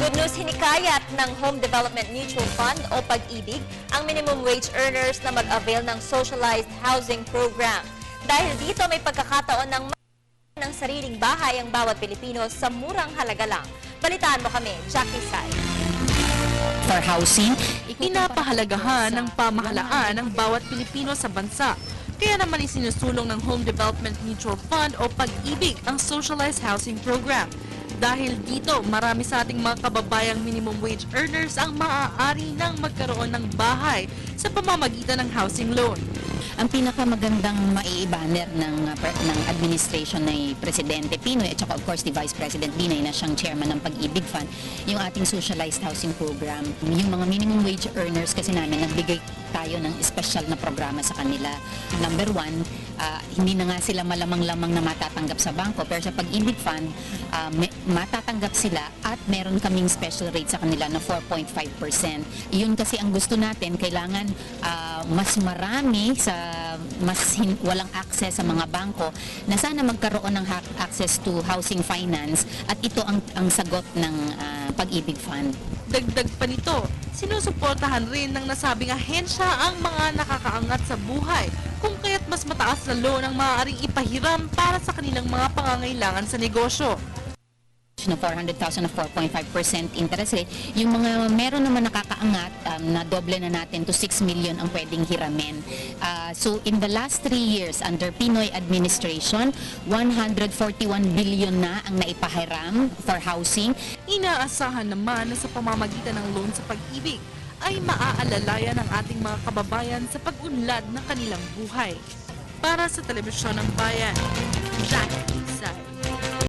Good news, hinikayat ng Home Development Mutual Fund o Pag-ibig ang minimum wage earners na mag-avail ng socialized housing program. Dahil dito may pagkakataon ng sariling bahay ang bawat Pilipino sa murang halaga lang. Balitaan mo kami, Jackie Sai. For housing, Pinapahalagahan ng pamahalaan ng bawat Pilipino sa bansa. Kaya naman isinusulong ng Home Development Mutual Fund o Pag-ibig ang Socialized Housing Program. Dahil dito, marami sa ating mga kababayang minimum wage earners ang maaari nang magkaroon ng bahay sa pamamagitan ng housing loan. ang pinakamagandang maiibanner ng administration ni Presidente Pinoy at saka of course ni Vice President Binay na siyang chairman ng Pag-ibig Fund, yung ating socialized housing program. Yung mga minimum wage earners kasi namin, nagbigay tayo ng special na programa sa kanila. Number one, hindi na nga sila malamang-lamang na matatanggap sa bangko, pero sa Pag-ibig Fund, matatanggap sila at meron kaming special rate sa kanila na 4.5%. Yun kasi ang gusto natin, kailangan mas marami sa walang access sa mga bangko na sana magkaroon ng access to housing finance at ito ang sagot ng Pag-ibig Fund. Dagdag pa nito, sinusuportahan rin ng nasabing ahensya ang mga nakakaangat sa buhay kung kaya't mas mataas na loan ang maaaring ipahiram para sa kanilang mga pangangailangan sa negosyo. Na 400,000 na 4.5% interest rate. Yung mga meron naman nakakaangat, na doble na natin to 6 million ang pwedeng hiramin. So in the last 3 years under Pinoy administration, 141 billion na ang naipahiram for housing. Inaasahan naman na sa pamamagitan ng loan sa Pag-ibig ay maaalalayan ng ating mga kababayan sa pag-unlad ng kanilang buhay. Para sa Telebisyon ng Bayan, Jackie Say.